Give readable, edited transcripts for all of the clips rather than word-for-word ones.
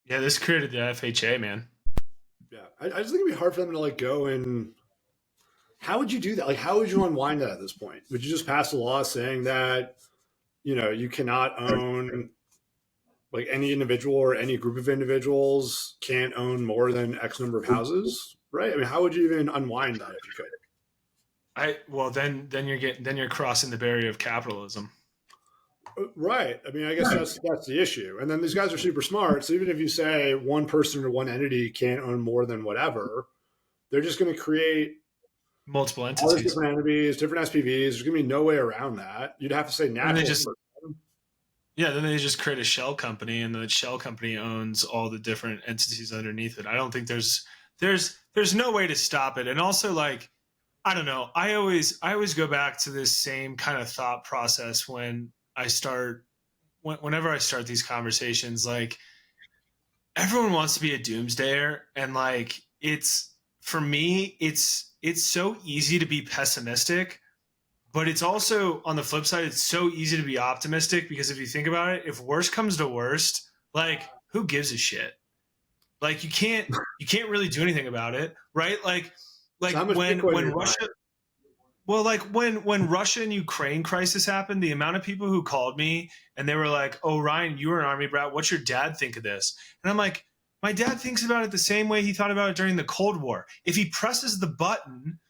Yeah, this created the FHA, man. Yeah, I just think it'd be hard for them to like go and how would you do that? Like, how would you unwind that at this point? Would you just pass a law saying that you cannot own like any individual or any group of individuals can't own more than X number of houses, right? I mean, how would you even unwind that if you could? I well then you're crossing the barrier of capitalism. Right. I mean, I guess that's the issue. And then these guys are super smart. So even if you say one person or one entity can't own more than whatever, they're just going to create Multiple all these entities. different entities, different SPVs. There's going to be no way around that. You'd have to say And they natural. just Yeah, then they just create a shell company, and the shell company owns all the different entities underneath it. I don't think there's no way to stop it. And also, like, I don't know. I always go back to this same kind of thought process whenever I start these conversations. Like, everyone wants to be a doomsdayer, and like, it's for me, it's so easy to be pessimistic, but it's also on the flip side, it's so easy to be optimistic because if you think about it, if worst comes to worst, like, who gives a shit? Like, you can't really do anything about it, right? So Like how much Bitcoin are when you buying? Russia well, like when Russia and Ukraine crisis happened, the amount of people who called me and they were like, "Oh, Ryan, you were an army brat. What's your dad think of this?" And I'm like, "My dad thinks about it the same way he thought about it during the Cold War. If he presses the button,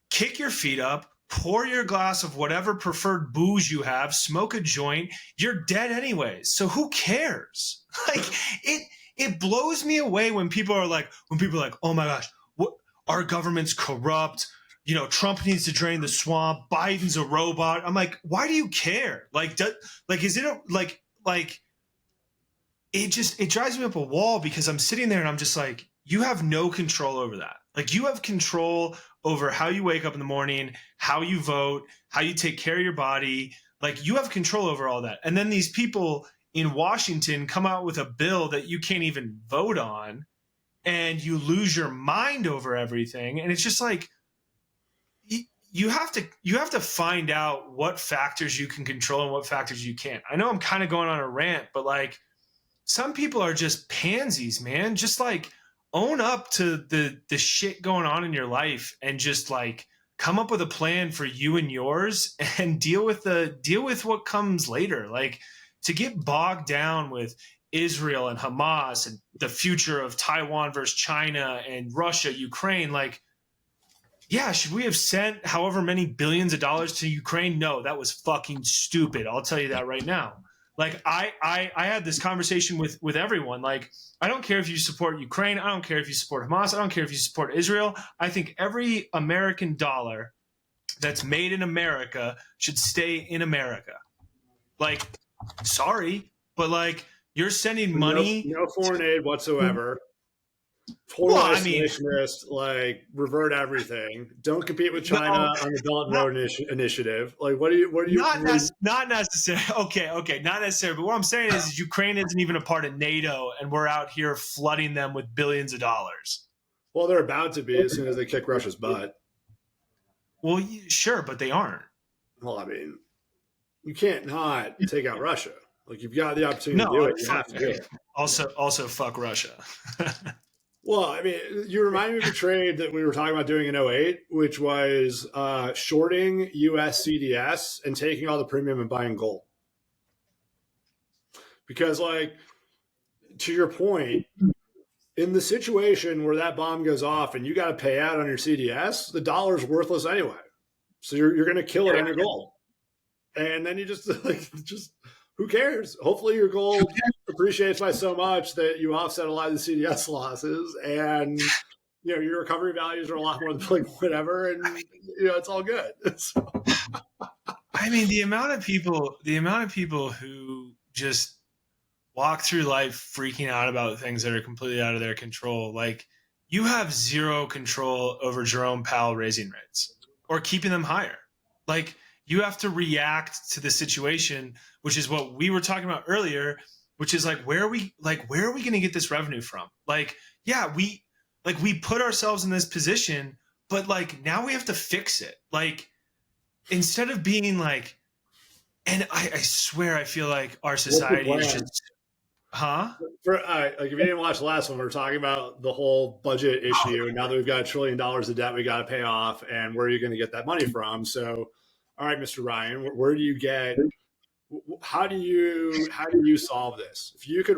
kick your feet up, pour your glass of whatever preferred booze you have, smoke a joint, you're dead anyways. So who cares?" Like, it blows me away when people are like, "Oh my gosh, what, our government's corrupt. Trump needs to drain the swamp. Biden's a robot." I'm like, why do you care? Like, is it like it drives me up a wall because I'm sitting there and I'm just like, you have no control over that. Like, you have control over how you wake up in the morning, how you vote, how you take care of your body. Like, you have control over all that. And then these people in Washington come out with a bill that you can't even vote on, and you lose your mind over everything. And it's just like, you have to find out what factors you can control and what factors you can't. I know I'm kind of going on a rant, but like, some people are just pansies, man. Just like, own up to the shit going on in your life and just like come up with a plan for you and yours and deal with what comes later. Like, to get bogged down with Israel and Hamas and the future of Taiwan versus China and Russia, Ukraine, like, yeah, should we have sent however many billions of dollars to Ukraine? No, that was fucking stupid. I'll tell you that right now. Like, I had this conversation with everyone. Like, I don't care if you support Ukraine. I don't care if you support Hamas. I don't care if you support Israel. I think every American dollar that's made in America should stay in America. Like, sorry, but like, you're sending No, money no foreign aid to, whatsoever. Total well, I mean, isolationist, like revert everything. Don't compete with China no, on the Belt and not Road Initiative. Like, not necessarily. Okay, not necessarily. But what I'm saying is Ukraine isn't even a part of NATO, and we're out here flooding them with billions of dollars. well, they're about to be as soon as they kick Russia's butt. Well, sure, but they aren't. Well, I mean, you can't not take out Russia. Like, you've got the opportunity to do No, it. You have to do it. also fuck Russia. Well, I mean, you remind me of a trade that we were talking about doing in '08, which was shorting US CDS and taking all the premium and buying gold. Because, like, to your point, in the situation where that bomb goes off and you got to pay out on your CDS, the dollar's worthless anyway. So you're going to kill it on your gold. And then you just, like, just who cares? Hopefully your gold appreciates by so much that you offset a lot of the CDS losses, and your recovery values are a lot more than like whatever, and it's all good. So, I mean, the amount of people who just walk through life freaking out about things that are completely out of their control. Like, you have zero control over Jerome Powell raising rates or keeping them higher. Like, you have to react to the situation, which is what we were talking about earlier, which is like, where are we going to get this revenue from? Like, yeah, we put ourselves in this position, but like, now we have to fix it. Like, instead of being like, and I swear, I feel like our what's the society is plan? just, Huh? Like if you didn't watch the last one, we are talking about the whole budget issue, and now that we've got $1 trillion of debt we got to pay off, and where are you going to get that money from? So, all right, Mr. Ryan, where do you get? How do you solve this? If you could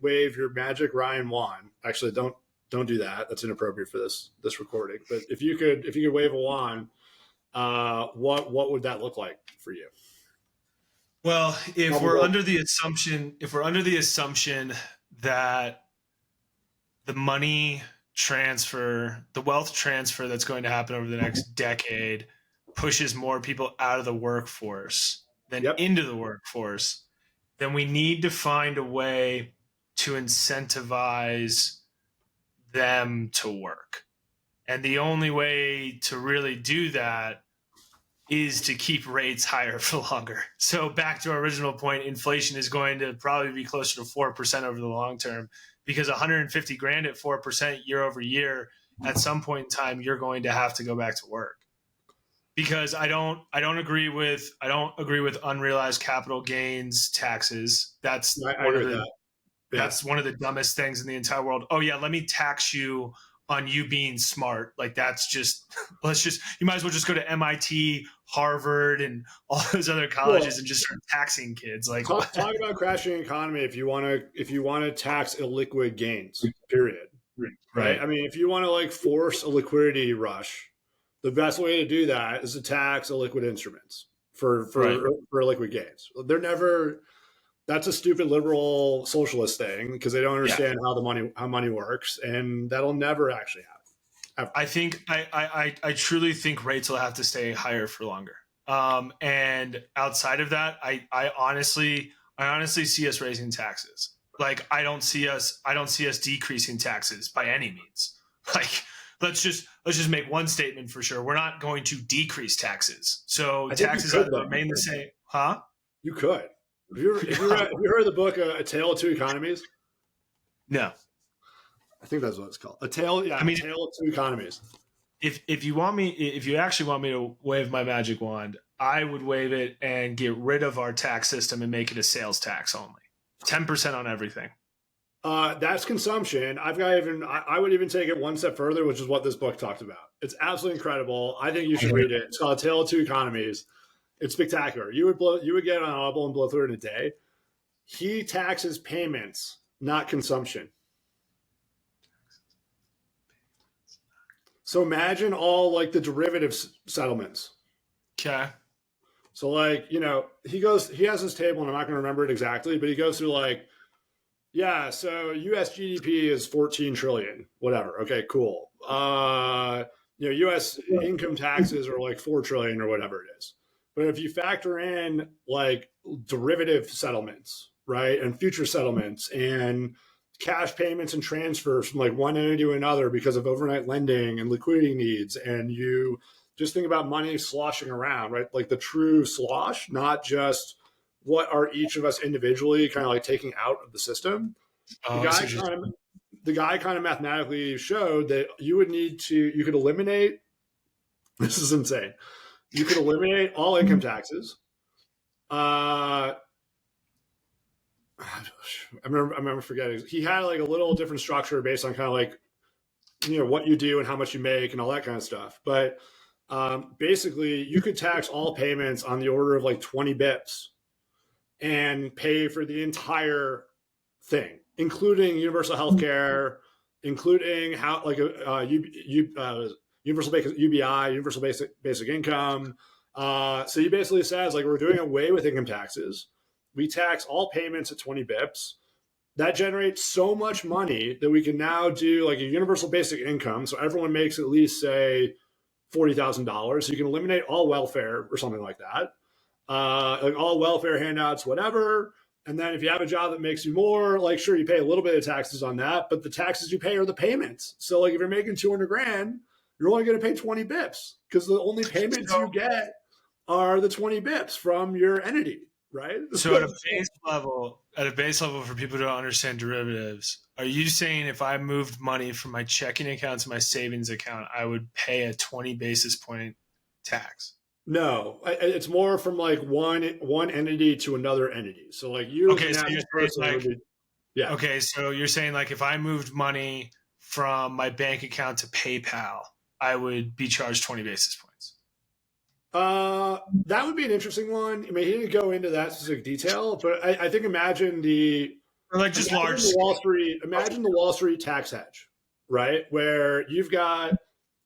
wave your magic Ryan wand, actually, don't do that. That's inappropriate for this recording. But if you could wave a wand, what would that look like for you? Well, Probably. if we're under the assumption that the money transfer, the wealth transfer that's going to happen over the next decade pushes more people out of the workforce than Yep. into the workforce, then we need to find a way to incentivize them to work. And the only way to really do that is to keep rates higher for longer. So back to our original point, inflation is going to probably be closer to 4% over the long term, because 150 grand at 4% year over year, at some point in time, you're going to have to go back to work. Because I don't agree with unrealized capital gains taxes. I agree with that. Yeah. That's one of the dumbest things in the entire world. Oh yeah, let me tax you on you being smart. Like that's just you might as well just go to MIT, Harvard, and all those other colleges Well, and just start taxing kids. Like talk about crashing economy if you want to tax illiquid gains. Period. Right. right. I mean, if you want to like force a liquidity rush, the best way to do that is to tax illiquid instruments Right. for liquid gains. They're never. That's a stupid liberal socialist thing because they don't Yeah. understand how money works, and that'll never actually happen. Ever. I truly think rates will have to stay higher for longer. And outside of that, I honestly see us raising taxes. Like I don't see us decreasing taxes by any means. Like let's just make one statement for sure. We're not going to decrease taxes. So I think you taxes could either though. remain the same, huh? You could. Have you heard the book A Tale of Two Economies? No. I think that's what it's called. A I mean, tale of two economies. if you actually want me to wave my magic wand, I would wave it and get rid of our tax system and make it a sales tax only. 10% on everything. That's consumption. I would even take it one step further, which is what this book talked about. It's absolutely incredible. I think you should read it. It's called A Tale of Two Economies. It's spectacular. You would get on Audible and blow through it in a day. He taxes payments, not consumption. So imagine all like the derivative settlements. Okay. So like, he has this table and I'm not going to remember it exactly, but he goes through like, yeah, so US GDP is 14 trillion, whatever. Okay, cool. US income taxes are like 4 trillion or whatever it is. But if you factor in like derivative settlements, right, and future settlements and cash payments and transfers from like one entity to another because of overnight lending and liquidity needs, and you just think about money sloshing around, right? Like the true slosh, not just what are each of us individually kind of like taking out of the system. The Oh, guy kind of the guy kind of mathematically showed that you could eliminate, this is insane. You could eliminate all income taxes. I remember forgetting. He had like a little different structure based on kind of like, what you do and how much you make and all that kind of stuff. But basically, you could tax all payments on the order of like 20 bips and pay for the entire thing, including universal health care, including how like universal basic UBI, universal basic income. So he basically says like we're doing away with income taxes. We tax all payments at 20 bips. That generates so much money that we can now do like a universal basic income. So everyone makes at least say $40,000. So you can eliminate all welfare or something like that. Like all welfare handouts, whatever. And then if you have a job that makes you more, like sure, you pay a little bit of taxes on that, but the taxes you pay are the payments. So like if you're making 200 grand, you're only going to pay 20 bips because the only payments you get are the 20 bips from your entity, right? So at a base level for people who don't understand derivatives, are you saying if I moved money from my checking account to my savings account, I would pay a 20 basis point tax? No, it's more from like one entity to another entity. So like you Okay, as so an you're natural saying person like would be, Yeah. Okay, so you're saying like if I moved money from my bank account to PayPal, I would be charged 20 basis points. That would be an interesting one. I mean, he didn't go into that specific detail, but I think Or like just large scale. imagine the Wall Street tax hedge, right? Where you've got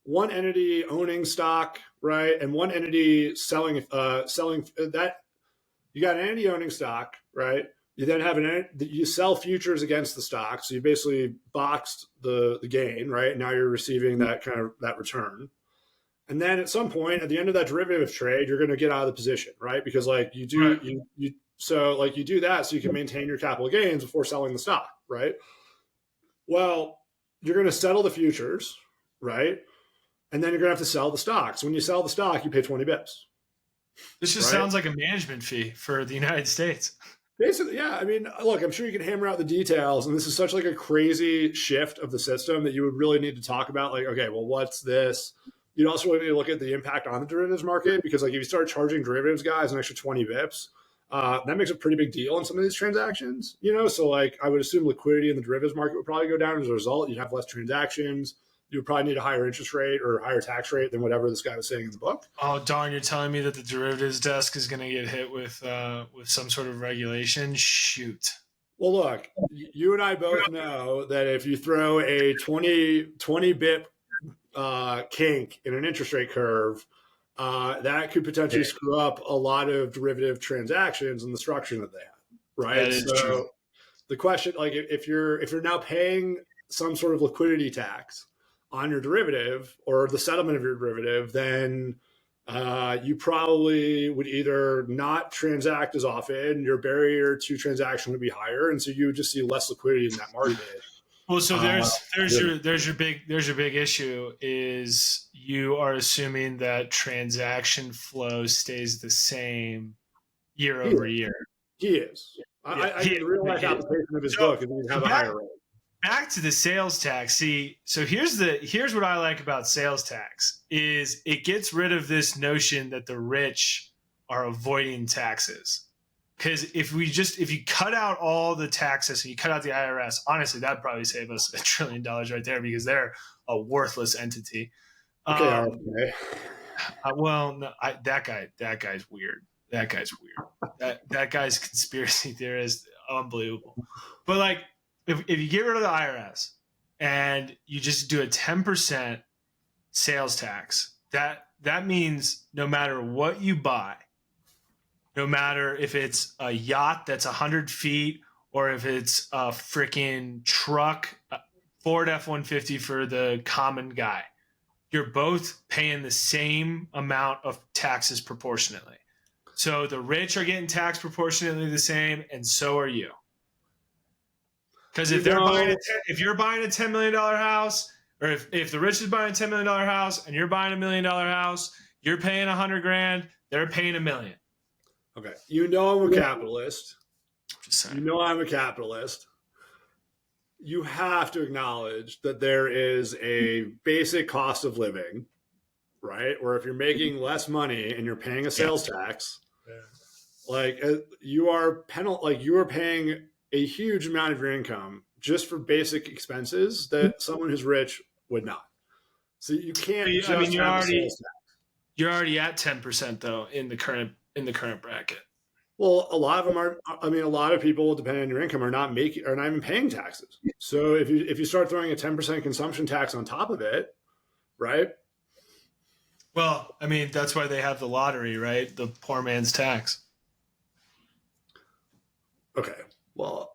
one entity owning stock, right, and one entity selling that. You got an entity owning stock, right? You then have you sell futures against the stock, so you basically boxed the gain, right? Now you're receiving that return. And then at some point, at the end of that derivative trade, you're going to get out of the position, right? Because like Right. you do that so you can maintain your capital gains before selling the stock, right? Well, you're going to settle the futures, right? And then you're going to have to sell the stock. So when you sell the stock, you pay 20 bips, This just right? sounds like a management fee for the United States. Basically, yeah. I mean, look, I'm sure you can hammer out the details, and this is such like a crazy shift of the system that you would really need to talk about. Like, okay, well, what's this? You'd also really need to look at the impact on the derivatives market because, like, if you start charging derivatives guys an extra 20 bips, that makes a pretty big deal in some of these transactions. So like, I would assume liquidity in the derivatives market would probably go down as a result. You'd have less transactions. You would probably need a higher interest rate or higher tax rate than whatever this guy was saying in the book. Oh darn! You're telling me that the derivatives desk is going to get hit with some sort of regulation? Shoot. Well, look, you and I both know that if you throw a 20 bip kink in an interest rate curve, that could potentially screw up a lot of derivative transactions and the structure that they have, That right? is true. So the question, like, if you're now paying some sort of liquidity tax on your derivative or the settlement of your derivative, then you probably would either not transact as often, your barrier to transaction would be higher, and so you would just see less liquidity in that market. Well, so Uh, there's your big issue is you are assuming that transaction flow stays the same year he over is. year. He is. Yeah, I mean, the real life he is. application of his So, book is he'd so have a back higher rate. back to the sales tax. See, so here's what I like about sales tax is it gets rid of this notion that the rich are avoiding taxes. Because if you cut out all the taxes and you cut out the IRS, honestly, that'd probably save us $1 trillion right there because they're a worthless entity. Okay, Um, RFK. well, no, that guy's weird. That guy's weird. That guy's conspiracy theorist, unbelievable. But like, if you get rid of the IRS and you just do a 10% sales tax, that means no matter what you buy, no matter if it's a yacht that's 100 feet or if it's a freaking truck, Ford F-150 for the common guy, you're both paying the same amount of taxes proportionately. So the rich are getting taxed proportionately the same, and so are you. Because if you're buying a $10 million house, or if the rich is buying a $10 million house and you're buying $1 million house, you're paying 100 grand, they're paying $1 million. Okay, I'm a capitalist. Just saying. I'm a capitalist. You have to acknowledge that there is a basic cost of living, right? Or if you're making less money and you're paying a sales tax, like you are paying a huge amount of your income just for basic expenses that someone who's rich would not. So you can't just have a sales tax. You're already at 10% though in the current bracket. Well, a lot of them are. I mean, a lot of people, depending on your income, are not even paying taxes. So if you start throwing a 10% consumption tax on top of it, right? Well, I mean, that's why they have the lottery, right? The poor man's tax. Okay. Well,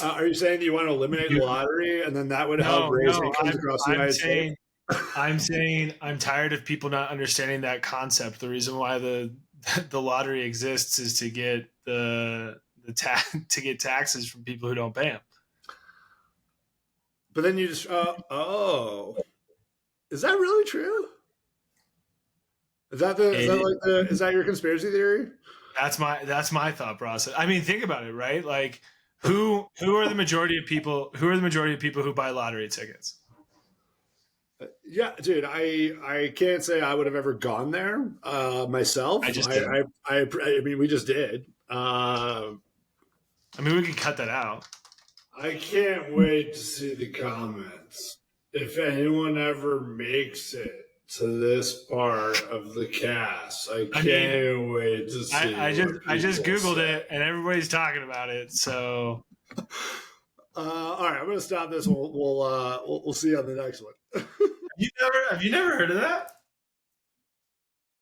are you saying that you want to eliminate the lottery and then that would help raise incomes across the United States? I'm saying I'm tired of people not understanding that concept. The reason why the lottery exists is to get to get taxes from people who don't pay them. But then you just is that really true? Is that your conspiracy theory? That's my thought process. I mean, think about it, right? Like who are the majority of people who buy lottery tickets? Yeah, dude, I can't say I would have ever gone there myself. I just did. I mean, we just did. I mean, we could cut that out. I can't wait to see the comments. If anyone ever makes it to this part of the cast, I can't wait to see. I just Googled say. it and everybody's talking about it. So All right, I'm going to stop this. We'll see you on the next one. have you never heard of that?